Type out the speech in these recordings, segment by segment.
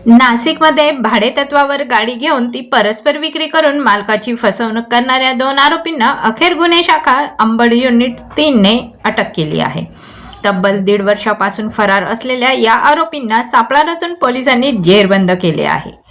नाशिकमध्ये भाडेतत्वावर गाडी घेऊन ती परस्पर विक्री करून मालकाची फसवणूक करणाऱ्या 2 आरोपींना अखेर गुन्हे शाखा अंबड युनिट 3 ने अटक केली आहे। तब्बल 1.5 वर्षापासून फरार असलेल्या या आरोपींना सापळा रचून पोलिसांनी जेरबंद केले आहे।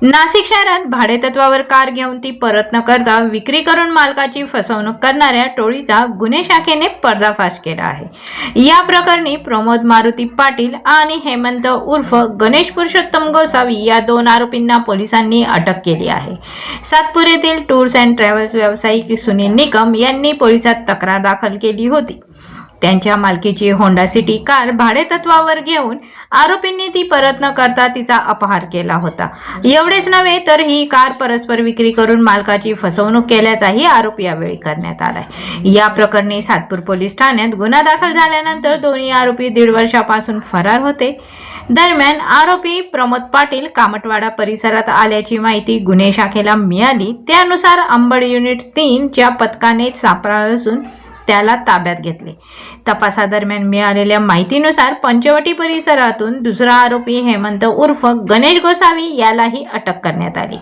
नाशिक शहरात भाडेतत्वावर कार घेऊन ती परत न करता विक्री करून मालकाची फसवणूक करणाऱ्या टोळीचा गुन्हे शाखेने पर्दाफाश केला आहे। या प्रकरणी प्रमोद मारुती पाटील आणि हेमंत उर्फ गणेश पुरुषोत्तम गोसावी या 2 आरोपींना पोलिसांनी अटक केली आहे। सातपूर येथील टूर्स अँड ट्रॅव्हल्स व्यावसायिक सुनील निकम यांनी पोलिसात तक्रार दाखल केली होती। त्यांच्या मालकीची होंडा सिटी कार भाडेतत्वावर घेऊन आरोपींनी ती परत न करता तिचा अपहार केला होता। एवढेच नव्हे तर ही कार परस्पर विक्री करून मालकाची फसवणूक केल्याचाही आरोप यावेळी करण्यात आलाय। या प्रकरणी सातपूर पोलीस ठाण्यात गुन्हा दाखल झाल्यानंतर दोन्ही आरोपी 1.5 वर्षापासून फरार होते। दरम्यान आरोपी प्रमोद पाटील कामटवाडा परिसरात आल्याची माहिती गुन्हे शाखेला मिळाली। त्यानुसार अंबड युनिट 3 च्या पथकाने सापळा रचून त्याला ताब्यात घेतले। तपासादरम्यान मिळालेल्या माहितीनुसार पंचवटी परिसरातून दुसरा आरोपी हेमंत उर्फ गणेश गोसावी यालाही अटक करण्यात आली।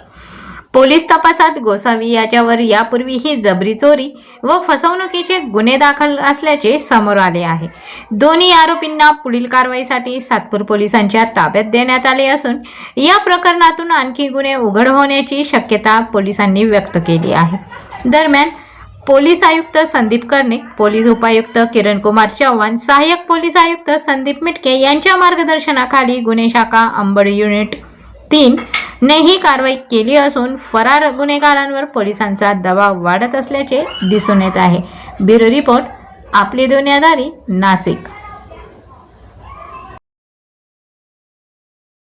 पोलीस तपासात गोसावी याच्यावर यापूर्वीही जबरी चोरी व फसवणुकीचे गुन्हे दाखल असल्याचे समोर आले आहे। दोन्ही आरोपींना पुढील कारवाईसाठी सातपूर पोलिसांच्या ताब्यात देण्यात आले असून या प्रकरणातून आणखी गुन्हे उघड होण्याची शक्यता पोलिसांनी व्यक्त केली आहे। दरम्यान पोलीस आयुक्त संदीप कर्णिक, पोलीस उपायुक्त किरण कुमार चव्हाण, सहाय्यक पोलीस आयुक्त संदीप मिटके यांच्या मार्गदर्शनाखाली गुन्हे शाखा अंबड युनिट 3 ने ही कारवाई केली असून फरार गुन्हेगारांवर पोलिसांचा दबाव वाढत असल्याचे दिसून येत आहे। ब्युरो रिपोर्ट, आपली दुनियादारी, नाशिक।